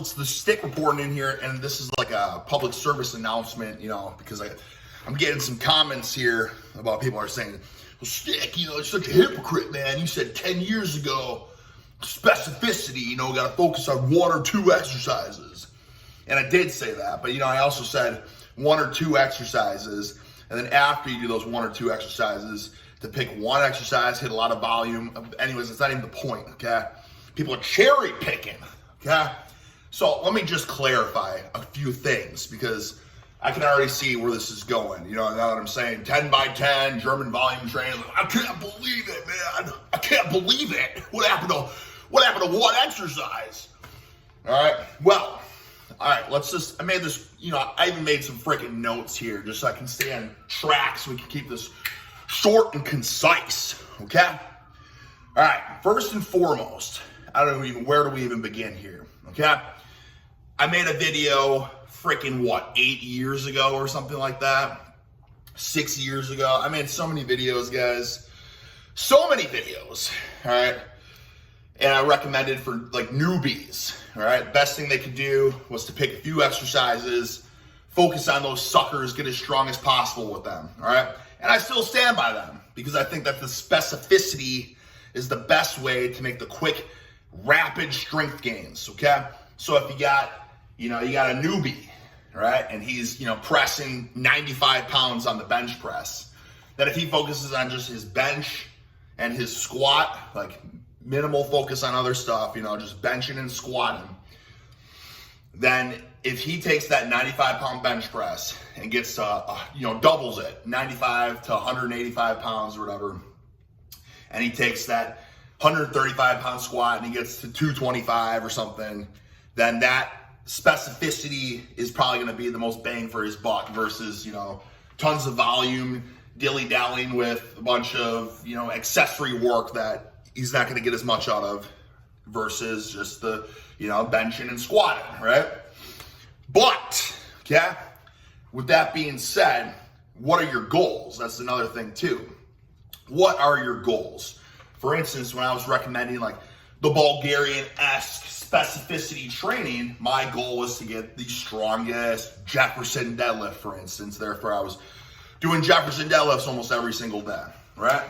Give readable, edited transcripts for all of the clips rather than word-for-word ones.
it's the Stick reporting in here, and this is like a public service announcement, because I'm getting some comments here about people are saying, well, Stick, you're such a hypocrite, man. You said 10 years ago, specificity, got to focus on 1 or 2 exercises. And I did say that, but I also said 1 or 2 exercises, and then after you do those 1 or 2 exercises, to pick one exercise, hit a lot of volume. Anyways, it's not even the point, okay? People are cherry picking, okay? So let me just clarify a few things, because I can already see where this is going. Now that I'm saying 10 by 10, German volume training. I can't believe it, man. I can't believe it. What happened to one exercise? All right, well, all right, I made this, I even made some freaking notes here just so I can stay on track so we can keep this short and concise, okay? All right, first and foremost, where do we even begin here, okay? I made a video freaking 8 years ago or something like that, 6 years ago. I made so many videos, guys, so many videos, all right? And I recommended for newbies, all right? Best thing they could do was to pick a few exercises, focus on those suckers, get as strong as possible with them, all right? And I still stand by them because I think that the specificity is the best way to make the quick, rapid strength gains, okay? So if you got a newbie, right? And he's, pressing 95 pounds on the bench press, then if he focuses on just his bench and his squat, minimal focus on other stuff, just benching and squatting, then if he takes that 95 pound bench press and gets to, doubles it, 95 to 185 pounds or whatever, and he takes that 135 pound squat and he gets to 225 or something, then that specificity is probably going to be the most bang for his buck versus, tons of volume, dilly-dallying with a bunch of, accessory work that he's not going to get as much out of versus just the, benching and squatting, right? But, okay, with that being said, what are your goals? That's another thing too. What are your goals? For instance, when I was recommending the Bulgarian-esque specificity training, my goal was to get the strongest Jefferson deadlift, for instance. Therefore, I was doing Jefferson deadlifts almost every single day, right?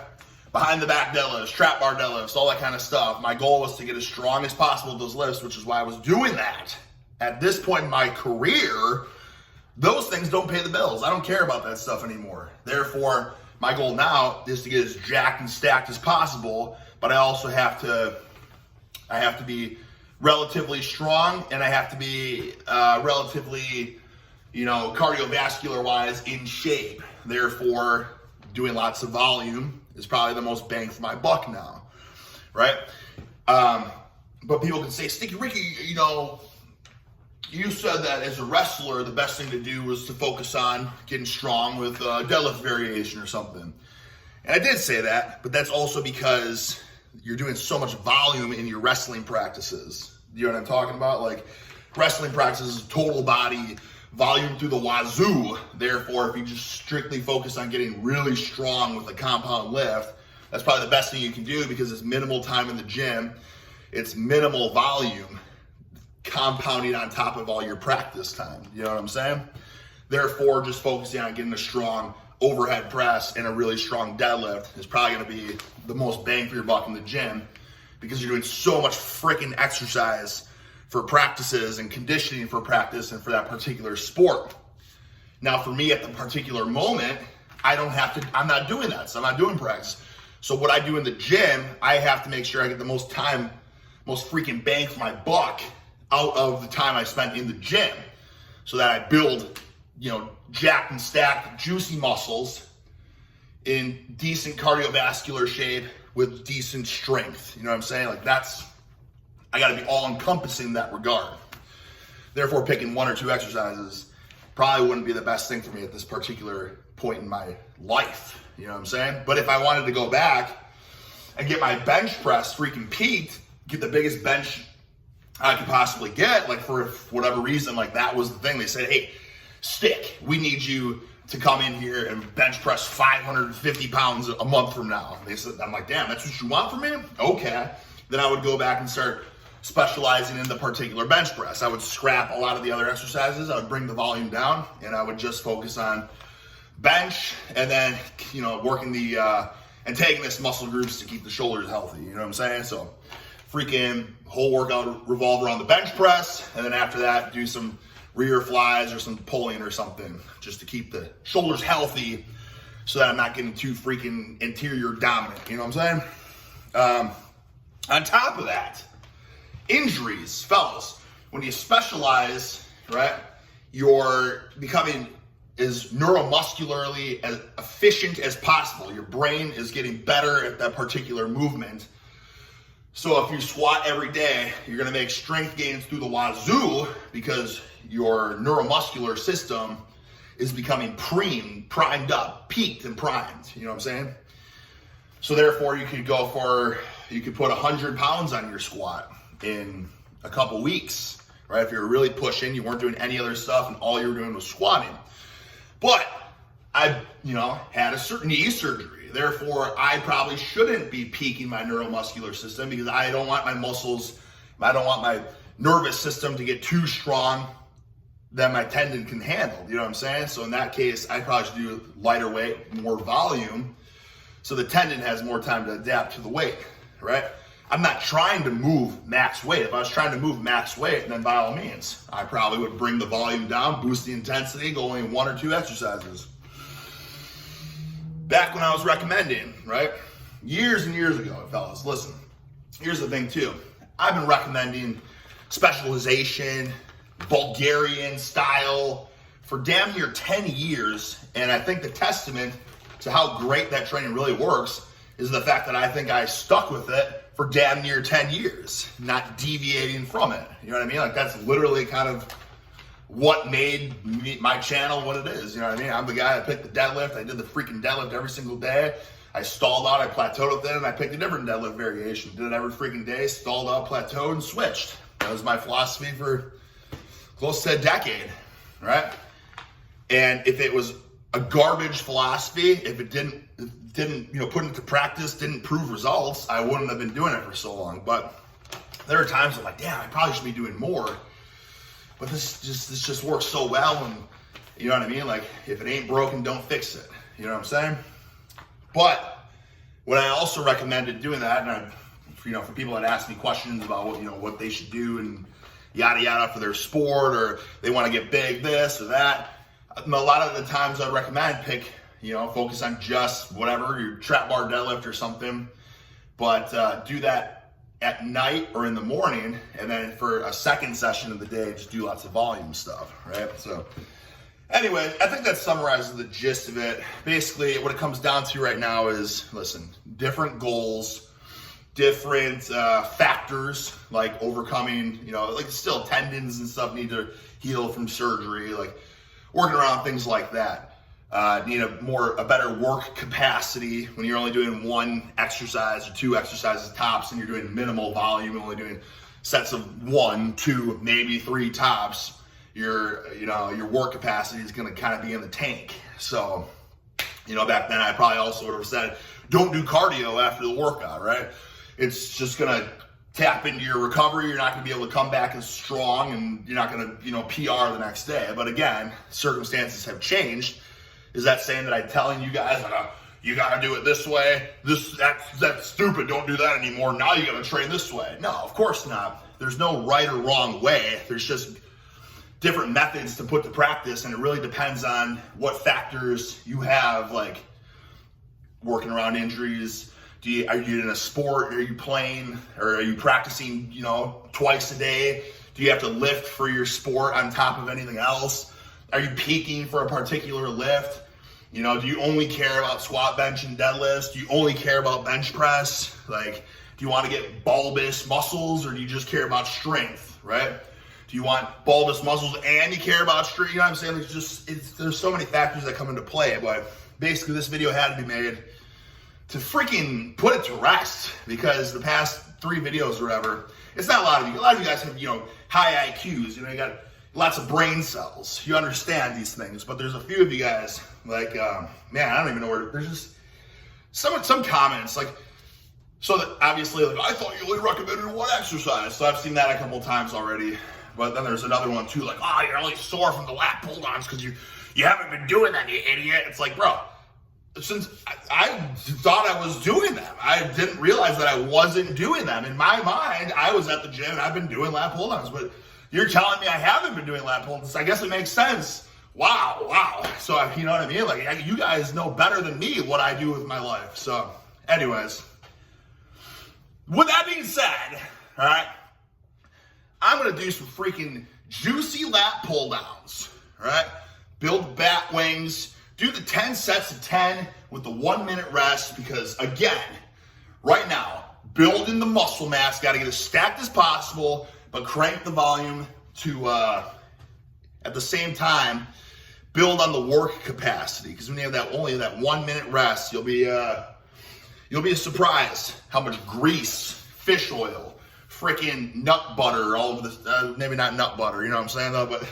Behind the back deadlifts, trap bar deadlifts, all that kind of stuff. My goal was to get as strong as possible with those lifts, which is why I was doing that. At this point in my career, those things don't pay the bills. I don't care about that stuff anymore. Therefore, my goal now is to get as jacked and stacked as possible, but I also have to be relatively strong, and I have to be relatively, cardiovascular-wise in shape. Therefore, doing lots of volume is probably the most bang for my buck now, right? But people can say, Sticky Ricky, you said that as a wrestler, the best thing to do was to focus on getting strong with deadlift variation or something. And I did say that, but that's also because you're doing so much volume in your wrestling practices. You know what I'm talking about? Wrestling practices, total body, volume through the wazoo. Therefore, if you just strictly focus on getting really strong with a compound lift, that's probably the best thing you can do because it's minimal time in the gym. It's minimal volume compounding on top of all your practice time. You know what I'm saying? Therefore, just focusing on getting a strong overhead press and a really strong deadlift is probably going to be the most bang for your buck in the gym because you're doing so much freaking exercise for practices and conditioning for practice and for that particular sport. Now, for me at the particular moment, I'm not doing that. So I'm not doing practice. So what I do in the gym, I have to make sure I get the most freaking bang for my buck out of the time I spent in the gym so that I build, jacked and stacked, juicy muscles in decent cardiovascular shape with decent strength. You know what I'm saying? I got to be all encompassing in that regard. Therefore, picking 1 or 2 exercises probably wouldn't be the best thing for me at this particular point in my life. You know what I'm saying? But if I wanted to go back and get my bench press freaking peaked, get the biggest bench I could possibly get, for whatever reason, that was the thing. They said, hey, Stick, we need you to come in here and bench press 550 pounds a month from now. They said, I'm like, damn, that's what you want from me? Okay. Then I would go back and start specializing in the particular bench press. I would scrap a lot of the other exercises. I would bring the volume down, and I would just focus on bench, and then, you know, working the antagonist muscle groups to keep the shoulders healthy. You know what I'm saying? So freaking whole workout revolve around the bench press, and then after that, do some rear flies or some pulling or something just to keep the shoulders healthy so that I'm not getting too freaking interior dominant. You know what I'm saying? On top of that, injuries, fellas. When you specialize, right, you're becoming as neuromuscularly as efficient as possible. Your brain is getting better at that particular movement. So if you squat every day, you're gonna make strength gains through the wazoo because your neuromuscular system is becoming primed up, peaked and primed. You know what I'm saying? So therefore you could put 100 pounds on your squat in a couple weeks, right? If you're really pushing, you weren't doing any other stuff and all you were doing was squatting. But I, had a certain knee surgery. Therefore, I probably shouldn't be peaking my neuromuscular system because I don't want my muscles, I don't want my nervous system to get too strong that my tendon can handle. You know what I'm saying? So in that case, I probably should do lighter weight, more volume, so the tendon has more time to adapt to the weight, right? I'm not trying to move max weight. If I was trying to move max weight, then by all means, I probably would bring the volume down, boost the intensity, go only 1 or 2 exercises. Back when I was recommending, right? Years and years ago, fellas, listen, here's the thing too. I've been recommending specialization, Bulgarian style for damn near 10 years. And I think the testament to how great that training really works is the fact that I think I stuck with it for damn near 10 years, not deviating from it. You know what I mean? Like that's literally kind of what made my channel what it is. You know what I mean? I'm the guy that picked the deadlift. I did the freaking deadlift every single day. I stalled out, I plateaued with it, and I picked a different deadlift variation. Did it every freaking day, stalled out, plateaued, and switched. That was my philosophy for close to a decade, right? And if it was a garbage philosophy, if it didn't put into practice, didn't prove results, I wouldn't have been doing it for so long. But there are times I'm like, damn, I probably should be doing more. But this just works so well, and you know what I mean? Like, if it ain't broken, don't fix it. You know what I'm saying? But when I also recommended doing that, and for people that ask me questions about what they should do and yada yada for their sport, or they want to get big, this or that, a lot of the times I'd recommend focus on just whatever, your trap bar deadlift or something, but do that at night or in the morning, and then for a second session of the day, just do lots of volume stuff, right? So anyway, I think that summarizes the gist of it. Basically, what it comes down to right now is, listen, different goals, different factors, like overcoming, like still tendons and stuff need to heal from surgery, like working around things like that. Need a better work capacity when you're only doing 1 exercise or 2 exercises tops, and you're doing minimal volume, only doing sets of 1, 2, maybe 3 tops. Your work capacity is going to kind of be in the tank. So, back then I probably also would have said, don't do cardio after the workout, right? It's just going to tap into your recovery. You're not going to be able to come back as strong, and you're not going to, PR the next day. But again, circumstances have changed. Is that saying that I'm telling you guys, you got to do it this way? That's stupid. Don't do that anymore. Now you got to train this way. No, of course not. There's no right or wrong way. There's just different methods to put to practice, and it really depends on what factors you have, like working around injuries. Are you in a sport? Are you playing? Or are you practicing, twice a day? Do you have to lift for your sport on top of anything else? Are you peaking for a particular lift? Do you only care about squat, bench, and deadlifts? Do you only care about bench press? Like, do you want to get bulbous muscles, or do you just care about strength, right? Do you want bulbous muscles and you care about strength? You know what I'm saying? There's so many factors that come into play, but basically this video had to be made to freaking put it to rest, because the past 3 videos or whatever, it's not a lot of you. A lot of you guys have, high IQs, you got lots of brain cells. You understand these things, but there's a few of you guys, like, man, I don't even know where, there's just some comments, like, So that obviously, like, I thought you only recommended one exercise. So I've seen that a couple times already. But then there's another one too, like, oh, you're only sore from the lat pull downs because you haven't been doing that, you idiot. It's like, bro, since I thought I was doing them, I didn't realize that I wasn't doing them. In my mind, I was at the gym and I've been doing lat pull downs, but you're telling me I haven't been doing lat pull downs. I guess it makes sense. Wow. So, you know what I mean? Like, you guys know better than me what I do with my life. So, anyways, with that being said, all right, I'm going to do some freaking juicy lat pull downs, all right? Build bat wings, do the 10 sets of 10 with the 1 minute rest because, again, right now, building the muscle mass, got to get as stacked as possible, but crank the volume to, at the same time, build on the work capacity. Because when you have only that 1 minute rest, you'll be surprised how much grease, fish oil, freaking nut butter, all of this, maybe not nut butter, you know what I'm saying though, but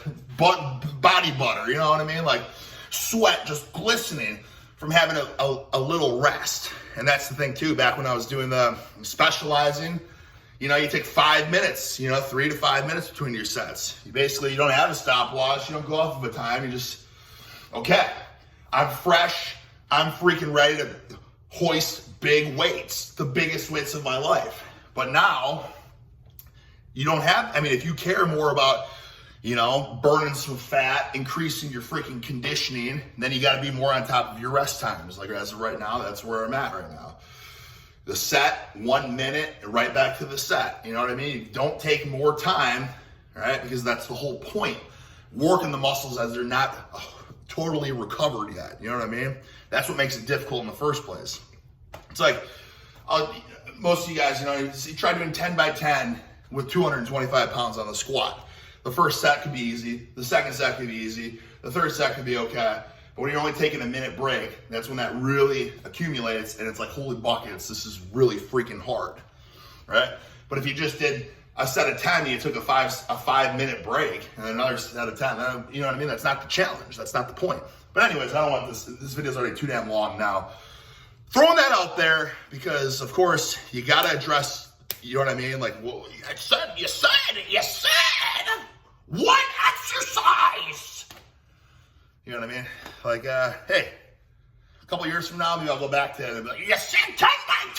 body butter, you know what I mean? Like sweat just glistening from having a little rest. And that's the thing too, back when I was doing the specializing, you know, you take 5 minutes, 3 to 5 minutes between your sets. You don't have a stopwatch, you don't go off of a time, you just, okay, I'm fresh, I'm freaking ready to hoist big weights, the biggest weights of my life. But now, you don't have, if you care more about, burning some fat, increasing your freaking conditioning, then you got to be more on top of your rest times. Like as of right now, that's where I'm at right now. The set, 1 minute, and right back to the set. You know what I mean? Don't take more time, right? Because that's the whole point. Working the muscles as they're not totally recovered yet. You know what I mean? That's what makes it difficult in the first place. It's like, most of you guys, you try doing 10 by 10 with 225 pounds on the squat. The first set could be easy. The second set could be easy. The third set could be okay. But when you're only taking a minute break, that's when that really accumulates and it's like, holy buckets, this is really freaking hard, right? But if you just did a set of 10, you took a 5 minute break and another set of 10, then, you know what I mean? That's not the challenge. That's not the point. But anyways, I don't want this video's already too damn long now. Throwing that out there because, of course, you got to address, you know what I mean? Like, well, you said, what exercise? You know what I mean? Like, hey, a couple years from now, maybe I'll go back to it and be like, you said 10 by